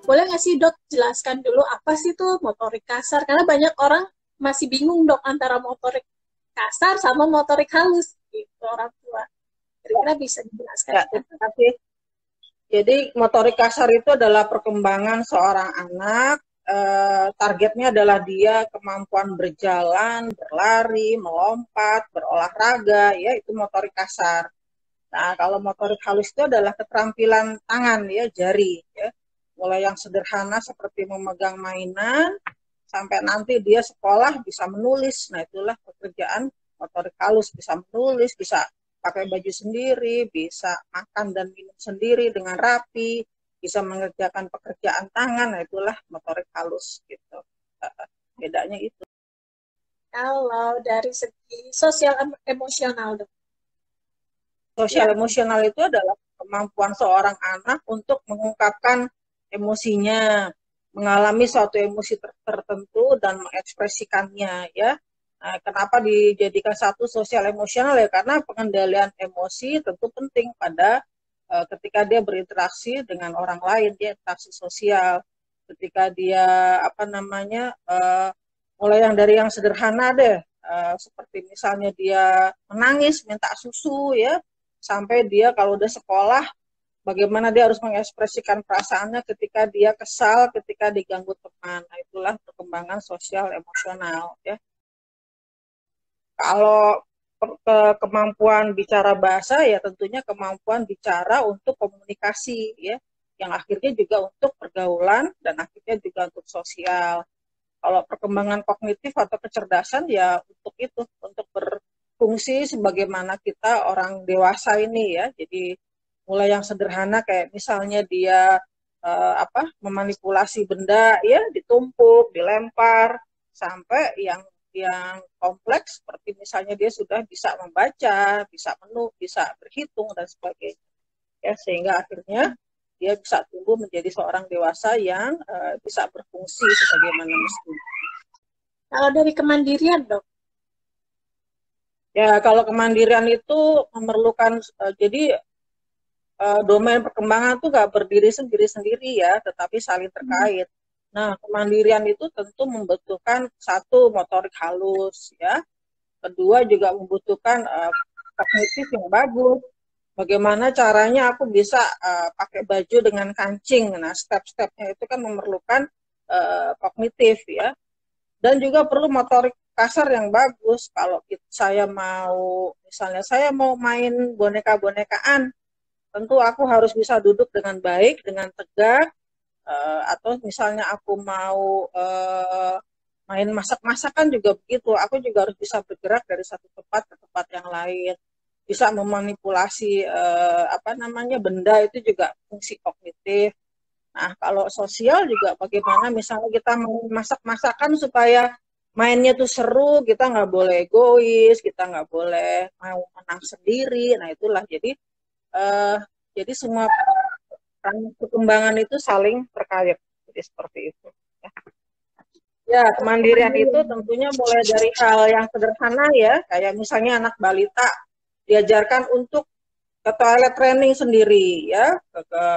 boleh nggak sih dok jelaskan dulu apa sih tuh motorik kasar? Karena banyak orang masih bingung dok antara motorik kasar sama motorik halus gitu orang tua. Kira-kira bisa dijelaskan Ya, nggak? terima kasih. Jadi motorik kasar itu adalah perkembangan seorang anak. Targetnya adalah dia kemampuan berjalan, berlari, melompat, berolahraga, ya itu motorik kasar. Nah, kalau motorik halus itu adalah keterampilan tangan, ya jari, ya. Mulai yang sederhana seperti memegang mainan, sampai nanti dia sekolah bisa menulis. Nah, itulah pekerjaan motorik halus, bisa menulis, bisa pakai baju sendiri, bisa makan dan minum sendiri dengan rapi, bisa mengerjakan pekerjaan tangan. Nah, itulah motorik halus gitu. Bedanya itu. Kalau dari segi sosial emosional dok. Sosial emosional itu adalah kemampuan seorang anak untuk mengungkapkan emosinya, mengalami suatu emosi tertentu dan mengekspresikannya, ya. Nah, kenapa dijadikan satu sosial emosional, ya? Karena pengendalian emosi tentu penting pada ketika dia berinteraksi dengan orang lain, dia interaksi sosial. Ketika dia mulai dari yang sederhana deh, seperti misalnya dia menangis minta susu, ya, sampai dia kalau udah sekolah bagaimana dia harus mengekspresikan perasaannya ketika dia kesal, ketika diganggu teman. Nah, itulah perkembangan sosial emosional, ya. Kalau kemampuan bicara bahasa, ya tentunya kemampuan bicara untuk komunikasi, ya, yang akhirnya juga untuk pergaulan dan akhirnya juga untuk sosial. Kalau perkembangan kognitif atau kecerdasan, ya untuk itu, untuk berfungsi sebagaimana kita orang dewasa ini, ya. Jadi mulai yang sederhana kayak misalnya dia memanipulasi benda, ya, ditumpuk, dilempar, sampai yang kompleks seperti misalnya dia sudah bisa membaca, bisa bisa berhitung dan sebagainya, ya, sehingga akhirnya dia bisa tumbuh menjadi seorang dewasa yang bisa berfungsi sebagaimana mestinya. Kalau dari kemandirian dok. Ya, kalau kemandirian itu memerlukan jadi domain perkembangan itu nggak berdiri sendiri-sendiri, ya, tetapi saling terkait. Nah, kemandirian itu tentu membutuhkan satu motorik halus, ya. Kedua juga membutuhkan kognitif yang bagus. Bagaimana caranya aku bisa pakai baju dengan kancing. Nah, step-stepnya itu kan memerlukan kognitif, ya. Dan juga perlu motorik kasar yang bagus. Kalau saya mau, misalnya saya mau main boneka-bonekaan, tentu aku harus bisa duduk dengan baik, dengan tegak, atau misalnya aku mau main masak-masakan juga begitu, aku juga harus bisa bergerak dari satu tempat ke tempat yang lain, bisa memanipulasi benda, itu juga fungsi kognitif. Nah, kalau sosial juga bagaimana misalnya kita mau masak-masakan supaya mainnya tuh seru, kita nggak boleh egois, kita nggak boleh mau menang sendiri. Nah, itulah eh, jadi semua perkembangan itu saling terkait. Jadi seperti itu. Ya, kemandirian itu tentunya mulai dari hal yang sederhana, ya, kayak misalnya anak balita diajarkan untuk ke toilet training sendiri, ya,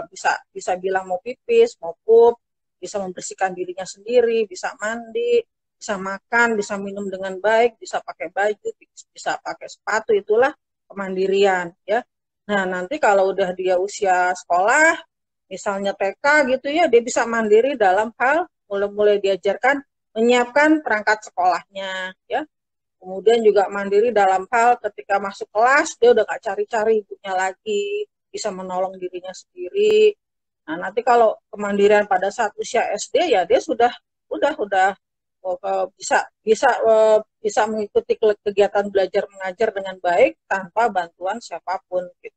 bisa bisa bilang mau pipis, mau pup, bisa membersihkan dirinya sendiri, bisa mandi, bisa makan, bisa minum dengan baik, bisa pakai baju, bisa pakai sepatu, itulah kemandirian, ya. Nah, nanti kalau udah dia usia sekolah, misalnya TK gitu, ya, dia bisa mandiri dalam hal mulai-mulai diajarkan menyiapkan perangkat sekolahnya, ya. Kemudian juga mandiri dalam hal ketika masuk kelas, dia udah gak cari-cari ibunya lagi, bisa menolong dirinya sendiri. Nah, nanti kalau kemandirian pada saat usia SD, ya dia udah bisa bisa bisa mengikuti kegiatan belajar mengajar dengan baik tanpa bantuan siapapun, gitu.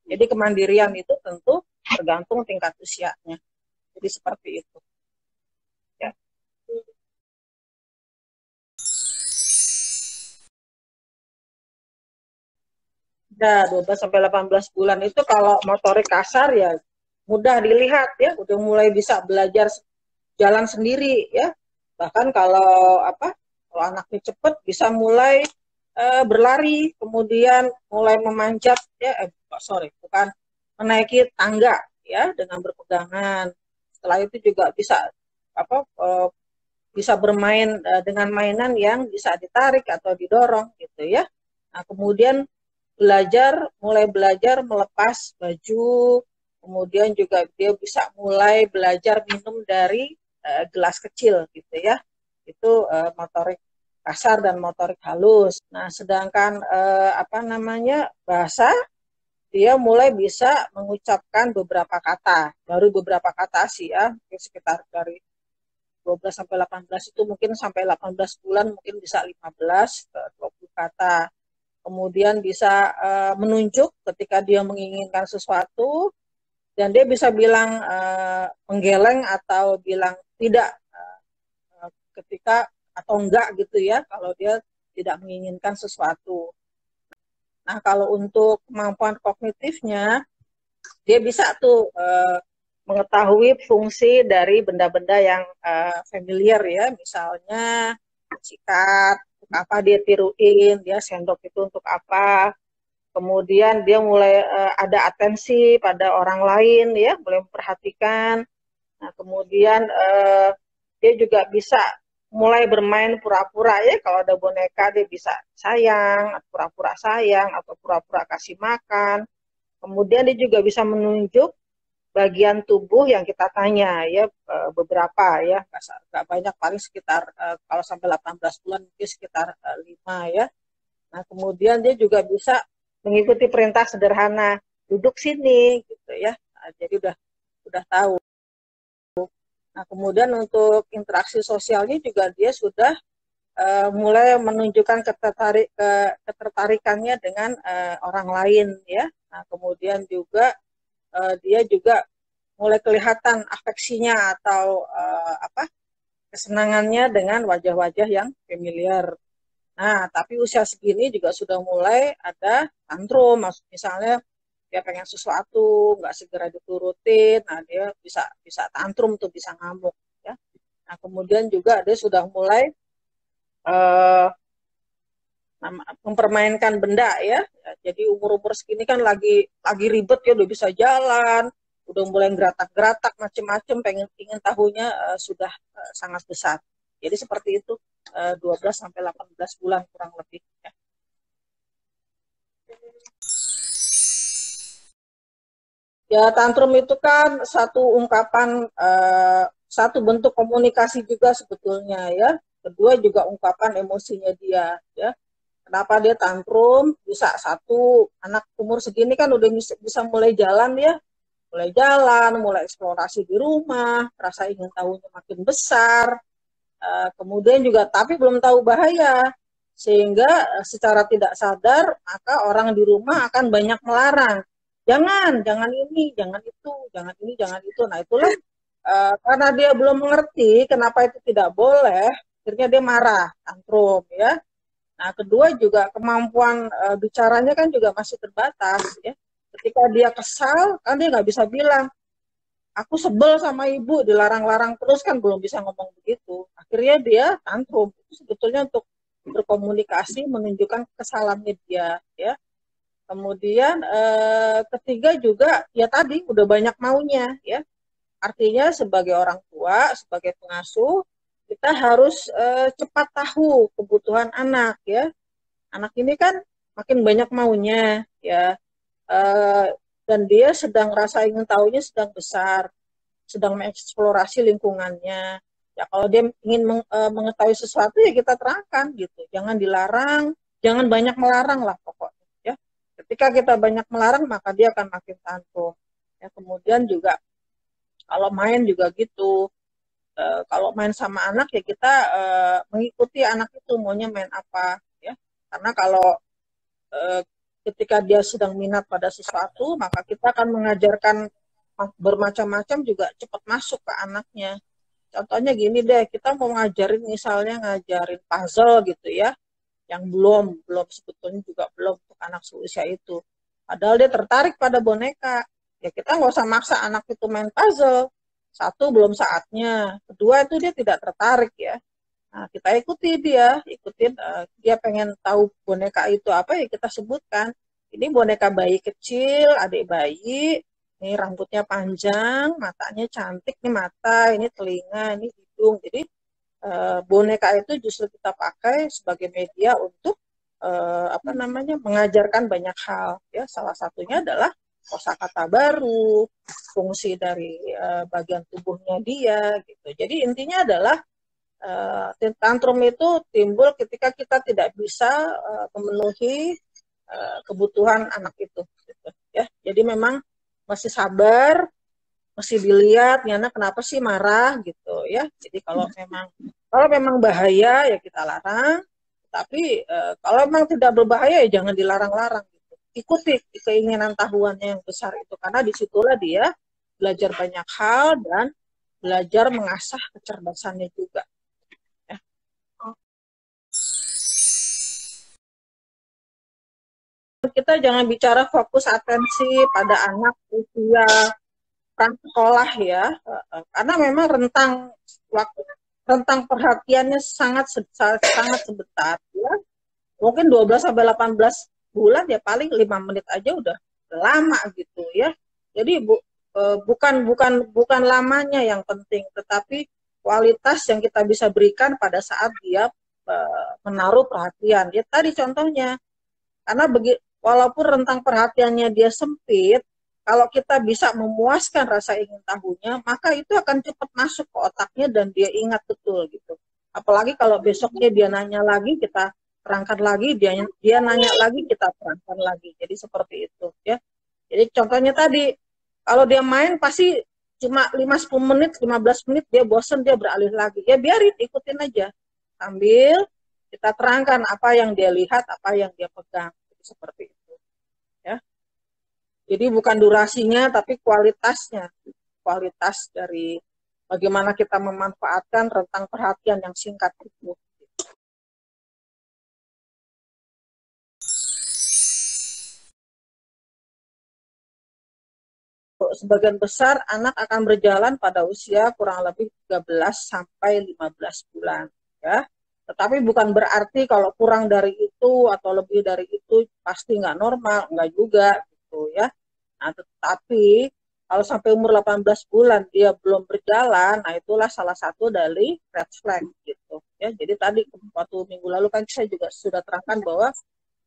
Jadi kemandirian itu tentu tergantung tingkat usianya. Jadi seperti itu. Ya. Nah, 12 sampai 18 bulan itu kalau motorik kasar, ya mudah dilihat, ya, udah mulai bisa belajar jalan sendiri, ya. Bahkan kalau anaknya cepat bisa mulai berlari, kemudian mulai memanjat, ya, bukan menaiki tangga, ya, dengan berpegangan. Setelah itu juga bisa apa bisa bermain dengan mainan yang bisa ditarik atau didorong gitu ya. Nah, kemudian mulai belajar melepas baju, kemudian juga dia bisa mulai belajar minum dari gelas kecil gitu ya. Itu motorik kasar dan motorik halus. Nah, sedangkan bahasa, dia mulai bisa mengucapkan beberapa kata, baru beberapa kata sih ya, sekitar dari 12 sampai 18 itu mungkin sampai 18 bulan mungkin bisa 15 ke 20 kata. Kemudian bisa menunjuk ketika dia menginginkan sesuatu, dan dia bisa bilang menggeleng atau bilang tidak ketika atau enggak gitu ya kalau dia tidak menginginkan sesuatu. Nah, kalau untuk kemampuan kognitifnya, dia bisa tuh mengetahui fungsi dari benda-benda yang familiar ya, misalnya sikat, untuk apa dia tiruin, dia sendok itu untuk apa. Kemudian dia mulai ada atensi pada orang lain ya, mulai memperhatikan. Nah, kemudian dia juga bisa mulai bermain pura-pura ya, kalau ada boneka dia bisa sayang, pura-pura sayang atau pura-pura kasih makan. Kemudian dia juga bisa menunjuk bagian tubuh yang kita tanya ya, beberapa ya, nggak banyak, paling sekitar kalau sampai 18 bulan mungkin sekitar 5 ya. Nah, kemudian dia juga bisa mengikuti perintah sederhana, duduk sini gitu ya. Nah, jadi udah tahu. Nah, kemudian untuk interaksi sosialnya juga dia sudah mulai menunjukkan ketertarikannya dengan orang lain ya. Nah, kemudian juga dia juga mulai kelihatan afeksinya atau kesenangannya dengan wajah-wajah yang familiar. Nah, tapi usia segini juga sudah mulai ada tantrum, misalnya dia pengen sesuatu nggak segera diturutin, nah dia bisa tantrum tuh, bisa ngamuk ya. Nah, kemudian juga dia sudah mulai uh, mempermainkan benda ya. Jadi umur-umur segini kan lagi ribet ya, udah bisa jalan, udah mulai geratak-geratak macam-macam, ingin tahunya sudah sangat besar. Jadi seperti itu 12 sampai 18 bulan kurang lebih ya. Ya, tantrum itu kan satu ungkapan, satu bentuk komunikasi juga sebetulnya ya. Kedua juga ungkapan emosinya dia ya. Kenapa dia tantrum? Bisa, satu, anak umur segini kan udah bisa mulai jalan ya. Mulai eksplorasi di rumah, rasa ingin tahunya makin besar. Kemudian juga tapi belum tahu bahaya. Sehingga secara tidak sadar maka orang di rumah akan banyak melarang. Jangan ini, jangan itu, jangan ini, jangan itu. Nah, itulah karena dia belum mengerti kenapa itu tidak boleh, akhirnya dia marah, tantrum ya. Nah, kedua juga kemampuan bicaranya kan juga masih terbatas ya. Ketika dia kesal, kan dia nggak bisa bilang, aku sebel sama ibu, dilarang-larang terus, kan belum bisa ngomong begitu. Akhirnya dia tantrum. Itu sebetulnya untuk berkomunikasi, menunjukkan kesalahannya dia ya. Kemudian ketiga juga ya tadi udah banyak maunya ya. Artinya sebagai orang tua, sebagai pengasuh, kita harus cepat tahu kebutuhan anak ya. Anak ini kan makin banyak maunya ya. Dan dia sedang rasa ingin tahunya sedang besar, sedang mengeksplorasi lingkungannya. Ya kalau dia ingin mengetahui sesuatu ya kita terangkan gitu. Jangan dilarang, jangan banyak melarang lah pokoknya. Ketika kita banyak melarang, maka dia akan makin tantrum. Ya, kemudian juga kalau main juga gitu. Kalau main sama anak ya kita mengikuti anak itu maunya main apa. Ya, karena kalau ketika dia sedang minat pada sesuatu, maka kita akan mengajarkan bermacam-macam juga cepat masuk ke anaknya. Contohnya gini deh, kita mau ngajarin puzzle gitu ya, yang belum sebetulnya juga belum untuk anak seusia itu. Padahal dia tertarik pada boneka. Ya kita nggak usah maksa anak itu main puzzle. Satu, belum saatnya. Kedua, itu dia tidak tertarik ya. Nah, kita ikutin dia pengen tahu boneka itu apa ya kita sebutkan. Ini boneka bayi kecil, adik bayi, Ini rambutnya panjang, matanya cantik, ini mata, ini telinga, ini hidung. Jadi boneka itu justru kita pakai sebagai media untuk mengajarkan banyak hal. Ya, salah satunya adalah kosakata baru, fungsi dari bagian tubuhnya dia, gitu. Jadi intinya adalah tantrum itu timbul ketika kita tidak bisa memenuhi kebutuhan anak itu. Gitu, ya, jadi memang masih sabar, masih dilihat, nih anak kenapa sih marah gitu ya. Jadi kalau memang bahaya ya kita larang. Tapi kalau memang tidak berbahaya ya jangan dilarang-larang gitu. Ikuti keinginan tahuannya yang besar itu karena disitulah dia belajar banyak hal dan belajar mengasah kecerdasannya juga. Ya. Kita jangan bicara fokus atensi pada anak usia sekolah ya, karena memang rentang perhatiannya sangat sebentar ya. Mungkin 12 sampai 18 bulan ya paling 5 menit aja udah lama gitu ya. Jadi bukan lamanya yang penting, tetapi kualitas yang kita bisa berikan pada saat dia menaruh perhatian. Ya tadi contohnya, karena walaupun rentang perhatiannya dia sempit, kalau kita bisa memuaskan rasa ingin tahunya, maka itu akan cepat masuk ke otaknya dan dia ingat betul gitu. Apalagi kalau besoknya dia nanya lagi, kita terangkan lagi, dia nanya lagi, kita terangkan lagi. Jadi seperti itu ya. Jadi contohnya tadi, kalau dia main pasti cuma 5-10 menit, 15 menit dia bosan, dia beralih lagi. Ya biarin, ikutin aja. Sambil kita terangkan apa yang dia lihat, apa yang dia pegang. Jadi seperti itu. Ya. Jadi bukan durasinya, tapi kualitasnya. Kualitas dari bagaimana kita memanfaatkan rentang perhatian yang singkat itu. Sebagian besar anak akan berjalan pada usia kurang lebih 13 sampai 15 bulan. Ya. Tetapi bukan berarti kalau kurang dari itu atau lebih dari itu pasti nggak normal, nggak juga gitu ya. Nah, tetapi kalau sampai umur 18 bulan dia belum berjalan, nah itulah salah satu dari red flag gitu ya. Jadi tadi waktu minggu lalu kan saya juga sudah terangkan bahwa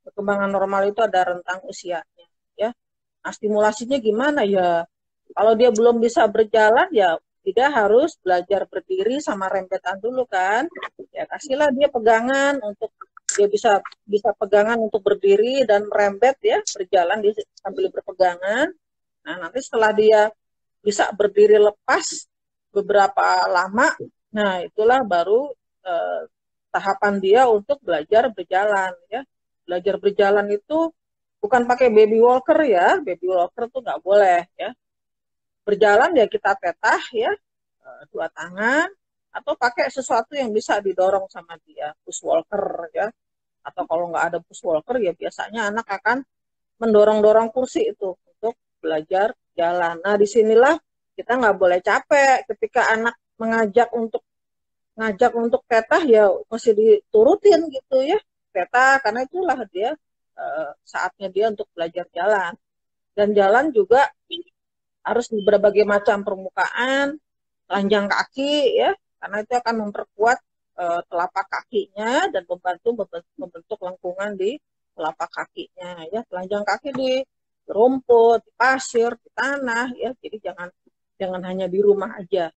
perkembangan normal itu ada rentang usianya ya. Nah, stimulasinya gimana ya? Kalau dia belum bisa berjalan ya tidak harus belajar berdiri sama rempetan dulu kan. Ya kasihlah dia pegangan untuk dia bisa pegangan untuk berdiri dan merembet ya, berjalan dia sambil berpegangan. Nah, nanti setelah dia bisa berdiri lepas beberapa lama, nah itulah baru tahapan dia untuk belajar berjalan ya. Belajar berjalan itu bukan pakai baby walker ya, baby walker tuh nggak boleh ya. Berjalan ya kita tetah ya, dua tangan, atau pakai sesuatu yang bisa didorong sama dia, push walker ya. Atau kalau nggak ada push walker ya biasanya anak akan mendorong-dorong kursi itu untuk belajar jalan. Nah disinilah kita nggak boleh capek ketika anak ngajak untuk tetah ya mesti diturutin gitu ya tetah, karena itulah dia saatnya dia untuk belajar jalan. Dan jalan juga harus di berbagai macam permukaan, telanjang kaki ya, karena itu akan memperkuat telapak kakinya dan membentuk lengkungan di telapak kakinya ya. Telanjang kaki di rumput, di pasir, di tanah ya. Jadi jangan hanya di rumah aja.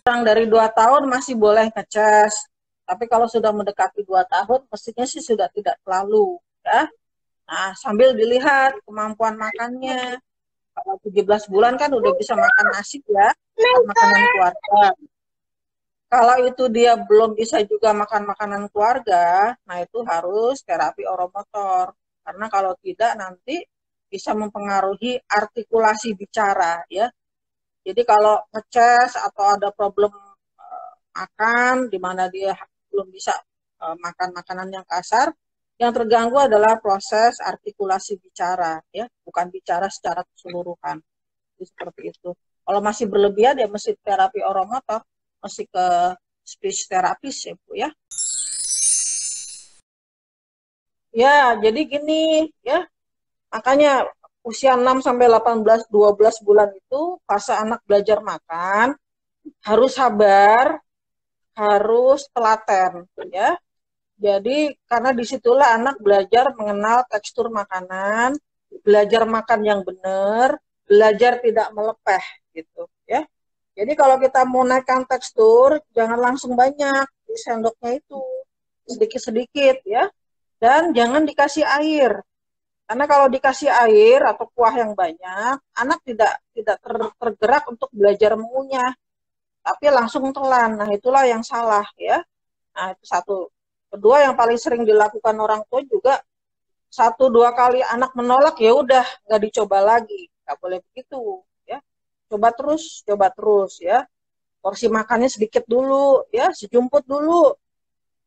Orang dari 2 tahun masih boleh ngeces, tapi kalau sudah mendekati 2 tahun mestinya sih sudah tidak terlalu ya. Nah, sambil dilihat kemampuan makannya. Kalau 17 bulan kan udah bisa makan nasi ya, makanan keluarga. Kalau itu dia belum bisa juga makan makanan keluarga, nah itu harus terapi oromotor. Karena kalau tidak nanti bisa mempengaruhi artikulasi bicara ya. Jadi kalau ngeces atau ada problem makan di mana dia belum bisa makan makanan yang kasar, yang terganggu adalah proses artikulasi bicara ya, bukan bicara secara keseluruhan. Jadi seperti itu. Kalau masih berlebihan ya mesti terapi oromotor, mesti ke speech therapist ya Bu ya. Ya, jadi gini ya, Makanya usia 6 sampai 18 12 bulan itu fase anak belajar makan, harus sabar, harus telaten ya. Jadi karena disitulah anak belajar mengenal tekstur makanan, belajar makan yang benar, belajar tidak melepeh gitu ya. Jadi kalau kita mau naikkan tekstur, jangan langsung banyak di sendoknya itu, sedikit-sedikit ya. Dan jangan dikasih air. Karena kalau dikasih air atau kuah yang banyak, anak tidak tergerak untuk belajar mengunyah, tapi langsung telan. Nah, itulah yang salah ya. Nah, itu satu. Kedua, yang paling sering dilakukan orang tua juga, 1-2 kali anak menolak, ya udah nggak dicoba lagi, nggak boleh begitu ya. Coba terus ya. Porsi makannya sedikit dulu ya, sejumput dulu.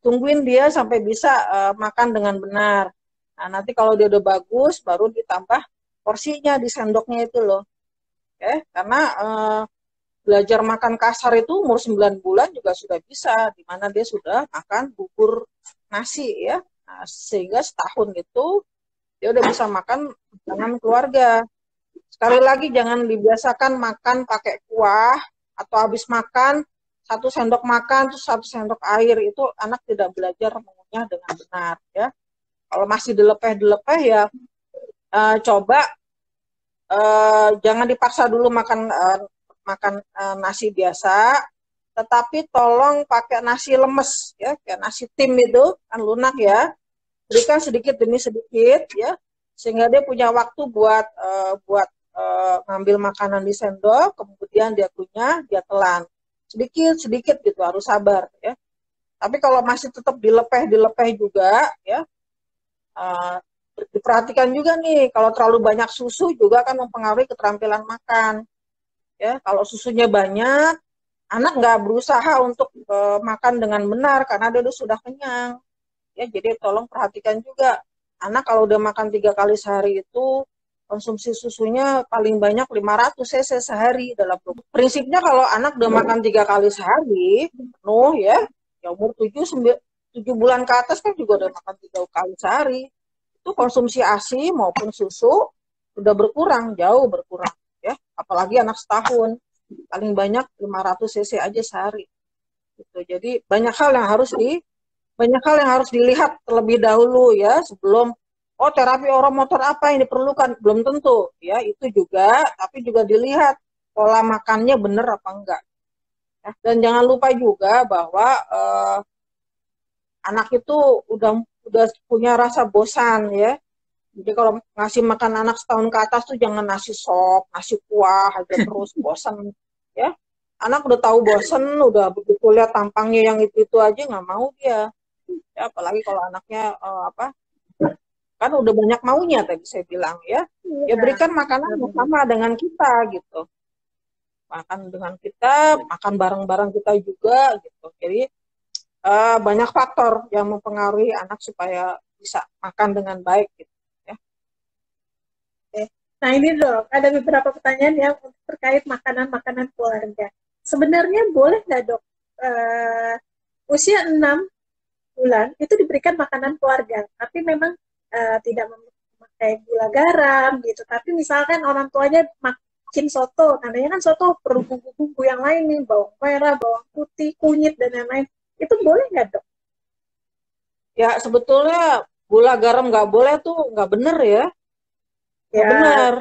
Tungguin dia sampai bisa makan dengan benar. Nah, nanti kalau dia udah bagus, baru ditambah porsinya di sendoknya itu loh. Karena belajar makan kasar itu umur 9 bulan juga sudah bisa, di mana dia sudah makan bubur nasi ya. Nah, sehingga setahun itu dia udah bisa makan dengan keluarga. Sekali lagi jangan dibiasakan makan pakai kuah atau habis makan 1 sendok makan terus 1 sendok air, itu anak tidak belajar mengunyah dengan benar ya. Kalau masih dilepeh ya coba jangan dipaksa dulu makan nasi biasa, tetapi tolong pakai nasi lemes ya, kayak nasi tim itu kan lunak ya, berikan sedikit demi sedikit ya, sehingga dia punya waktu buat ngambil makanan di sendok, kemudian dia kunyah, dia telan sedikit sedikit gitu, harus sabar ya. Tapi kalau masih tetap dilepeh juga ya, diperhatikan juga nih, kalau terlalu banyak susu juga kan mempengaruhi keterampilan makan ya. Kalau susunya banyak, anak nggak berusaha untuk makan dengan benar karena dia sudah kenyang ya. Jadi tolong perhatikan juga, anak kalau udah makan 3 kali sehari itu konsumsi susunya paling banyak 500 cc sehari dalam tubuh. Prinsipnya kalau anak udah makan 3 kali sehari penuh ya umur 7 bulan ke atas kan juga udah makan 3 kali sehari, itu konsumsi ASI maupun susu sudah berkurang, jauh berkurang ya. Apalagi anak setahun, paling banyak 500 cc aja sehari gitu. Jadi banyak hal yang harus dilihat terlebih dahulu ya, sebelum terapi oromotor apa yang diperlukan, belum tentu ya itu juga, tapi juga dilihat pola makannya benar apa enggak ya. Dan jangan lupa juga bahwa anak itu udah punya rasa bosan ya. Jadi kalau ngasih makan anak setahun ke atas tuh jangan nasi sop, nasi kuah aja terus, bosan ya. Anak udah tahu bosan, udah begitu lihat tampangnya yang itu aja nggak mau dia ya. Apalagi kalau anaknya kan udah banyak maunya tadi saya bilang ya. Ya berikan makanan sama dengan kita gitu, makan dengan kita, makan bareng-bareng kita juga gitu. Jadi banyak faktor yang mempengaruhi anak supaya bisa makan dengan baik gitu ya. Nah ini dok, ada beberapa pertanyaan yang terkait makanan-makanan keluarga. Sebenarnya boleh nggak dok, usia 6 bulan itu diberikan makanan keluarga, tapi memang tidak memakai gula garam gitu. Tapi misalkan orang tuanya makin soto, namanya kan soto perlu bumbu-bumbu yang lain nih, bawang merah, bawang putih, kunyit dan lain-lain. Itu boleh nggak dok? Ya sebetulnya gula garam nggak boleh tuh, nggak bener ya. Ya, benar.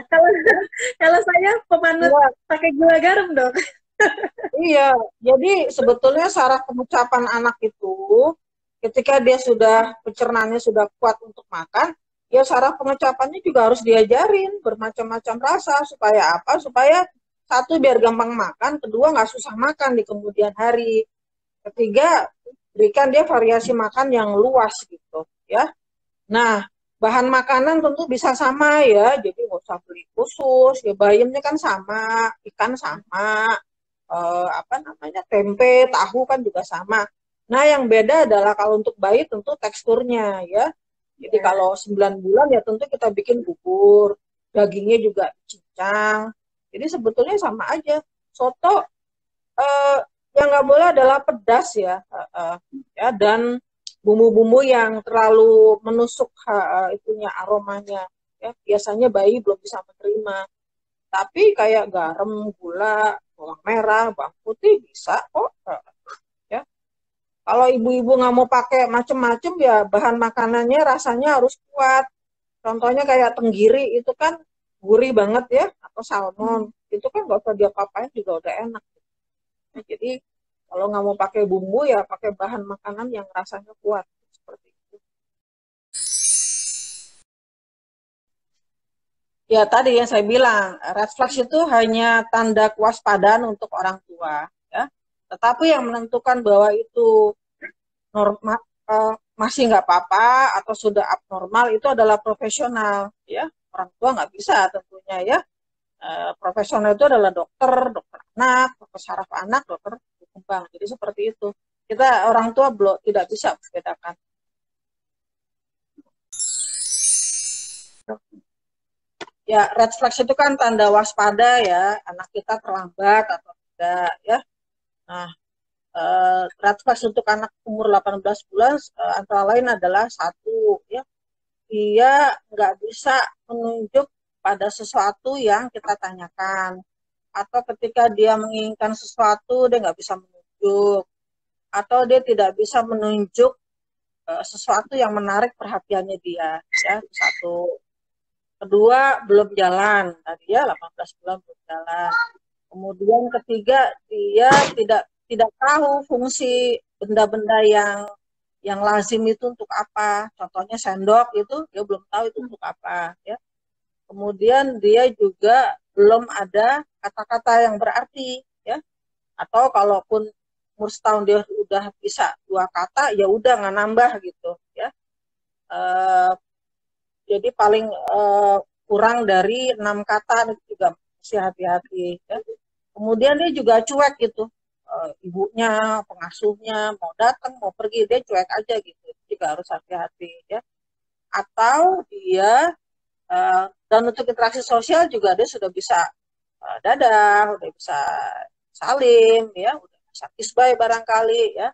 Kalau saya pemanut pakai gula garam dok. Iya, jadi sebetulnya saraf pengucapan anak itu ketika dia sudah pencernaannya sudah kuat untuk makan, ya saraf pengucapannya juga harus diajarin bermacam-macam rasa, supaya apa? Supaya satu biar gampang makan, kedua nggak susah makan di kemudian hari, ketiga berikan dia variasi makan yang luas gitu ya. Nah, bahan makanan tentu bisa sama ya, jadi nggak usah beli khusus ya. Bayamnya kan sama, ikan sama, tempe, tahu kan juga sama. Nah, yang beda adalah kalau untuk bayi tentu teksturnya ya. Jadi kalau 9 bulan ya tentu kita bikin bubur, dagingnya juga cincang. Jadi sebetulnya sama aja. Soto yang nggak boleh adalah pedas ya, dan bumbu-bumbu yang terlalu menusuk itunya, aromanya ya. Biasanya bayi belum bisa menerima. Tapi kayak garam, gula, bawang merah, bawang putih bisa kok. Ya. Kalau ibu-ibu nggak mau pakai macem-macem ya bahan makanannya rasanya harus kuat. Contohnya kayak tenggiri itu kan gurih banget ya, atau salmon. Itu kan nggak usah diapa-apain juga udah enak. Nah, jadi kalau nggak mau pakai bumbu ya pakai bahan makanan yang rasanya kuat. Seperti itu. Ya tadi yang saya bilang, red flag itu hanya tanda kewaspadaan untuk orang tua, ya. Tetapi yang menentukan bahwa itu normal, masih nggak apa-apa atau sudah abnormal itu adalah profesional, ya. Orang tua nggak bisa tentunya, ya. Profesional itu adalah dokter, dokter anak, dokter saraf anak, dokter kembang. Jadi seperti itu. Kita orang tua belum tidak bisa membedakan. Ya, red flag itu kan tanda waspada ya, anak kita terlambat atau tidak ya. Nah, red flag untuk anak umur 18 bulan antara lain adalah satu ya, dia nggak bisa menunjuk pada sesuatu yang kita tanyakan, atau ketika dia menginginkan sesuatu dia nggak bisa menunjuk, atau dia tidak bisa menunjuk sesuatu yang menarik perhatiannya dia ya. Satu. Kedua, belum jalan. Tadi ya 18 bulan belum jalan. Kemudian ketiga, dia tidak tahu fungsi benda-benda yang lazim itu untuk apa. Contohnya sendok itu dia belum tahu itu untuk apa ya. Kemudian dia juga belum ada kata-kata yang berarti ya. Atau kalaupun umur setahun dia udah bisa 2 kata, ya udah nggak nambah gitu ya. Jadi paling kurang dari 6 kata itu juga mesti hati-hati ya. Kemudian dia juga cuek gitu, ibunya, pengasuhnya mau datang mau pergi dia cuek aja gitu, itu juga harus hati-hati ya. Atau dia dan untuk interaksi sosial juga dia sudah bisa dadah, udah bisa salim ya, udah bisa kisbay barangkali ya.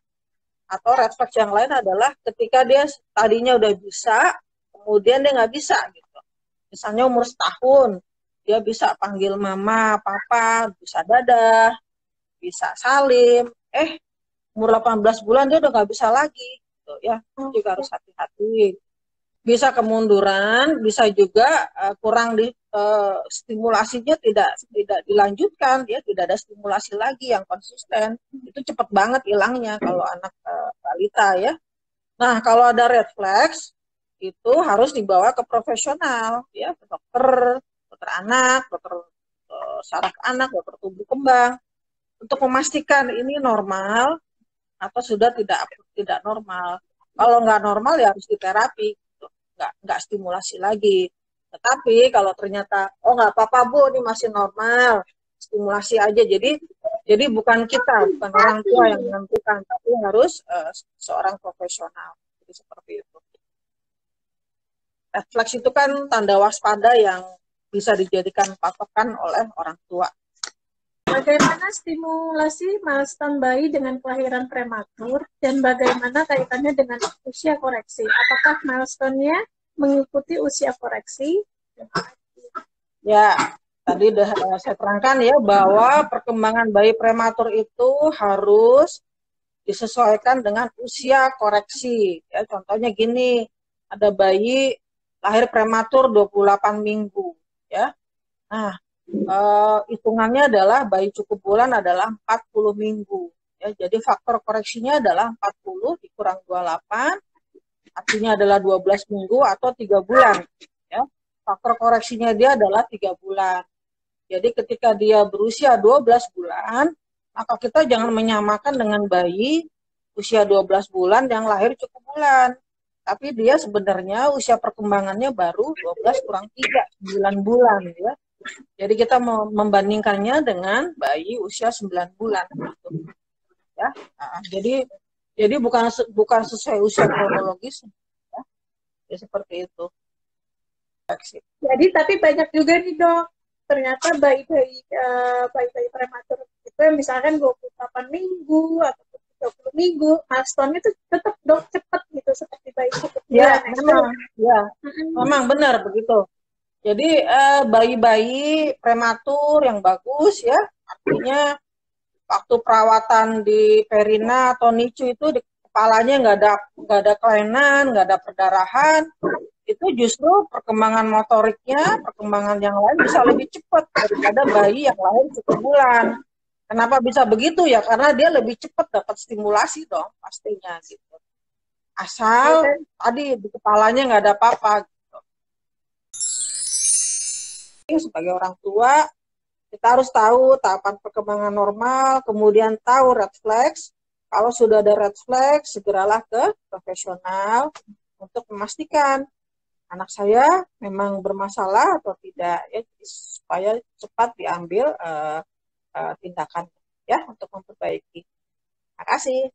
Atau red flag yang lain adalah ketika dia tadinya udah bisa, kemudian dia nggak bisa gitu. Misalnya umur setahun, dia bisa panggil mama, papa, bisa dadah, bisa salim. Umur 18 bulan dia udah nggak bisa lagi. Gitu, ya, juga harus hati-hati. Bisa kemunduran, bisa juga kurang stimulasinya tidak dilanjutkan, ya tidak ada stimulasi lagi yang konsisten. Itu cepat banget hilangnya kalau anak balita ya. Nah, kalau ada red flags itu harus dibawa ke profesional ya, ke dokter anak, dokter saraf anak, dokter tumbuh kembang untuk memastikan ini normal atau sudah tidak normal. Kalau nggak normal ya harus diterapi, gitu. Nggak stimulasi lagi. Tetapi kalau ternyata nggak apa-apa Bu, ini masih normal, stimulasi aja. Jadi bukan kita, bukan orang tua yang menentukan, tapi harus seorang profesional. Jadi seperti itu. Refleks itu kan tanda waspada yang bisa dijadikan patokan oleh orang tua. Bagaimana stimulasi milestone bayi dengan kelahiran prematur dan bagaimana kaitannya dengan usia koreksi? Apakah milestone-nya mengikuti usia koreksi? Ya, tadi sudah saya terangkan ya bahwa perkembangan bayi prematur itu harus disesuaikan dengan usia koreksi. Ya, contohnya gini, ada bayi lahir prematur 28 minggu. Ya. Nah, hitungannya adalah bayi cukup bulan adalah 40 minggu. Ya, jadi faktor koreksinya adalah 40 dikurang 28, artinya adalah 12 minggu atau 3 bulan. Ya. Faktor koreksinya dia adalah 3 bulan. Jadi ketika dia berusia 12 bulan, maka kita jangan menyamakan dengan bayi usia 12 bulan yang lahir cukup bulan. Tapi dia sebenarnya usia perkembangannya baru 12 kurang 3, 9 bulan. Ya. Jadi kita membandingkannya dengan bayi usia 9 bulan. Gitu. Ya. Nah, jadi bukan sesuai usia kronologis. Ya. Ya seperti itu. Jadi tapi banyak juga nih Dok, ternyata bayi-bayi prematur itu yang misalkan 28 minggu atau 30 minggu, milestone itu tetap Dok cepat gitu seperti bayi cukup bulan. Ya, memang benar begitu. Jadi bayi-bayi prematur yang bagus ya, artinya waktu perawatan di Perina atau NICU itu di kepalanya nggak ada kelainan, nggak ada perdarahan, itu justru perkembangan motoriknya, perkembangan yang lain bisa lebih cepat daripada bayi yang lahir 1 bulan. Kenapa bisa begitu ya? Karena dia lebih cepat dapat stimulasi dong, pastinya gitu. Asal tadi di kepalanya nggak ada apa-apa. Sebagai orang tua, kita harus tahu tahapan perkembangan normal, kemudian tahu red flags. Kalau sudah ada red flag, segeralah ke profesional untuk memastikan anak saya memang bermasalah atau tidak, ya, supaya cepat diambil tindakan ya untuk memperbaiki. Terima kasih.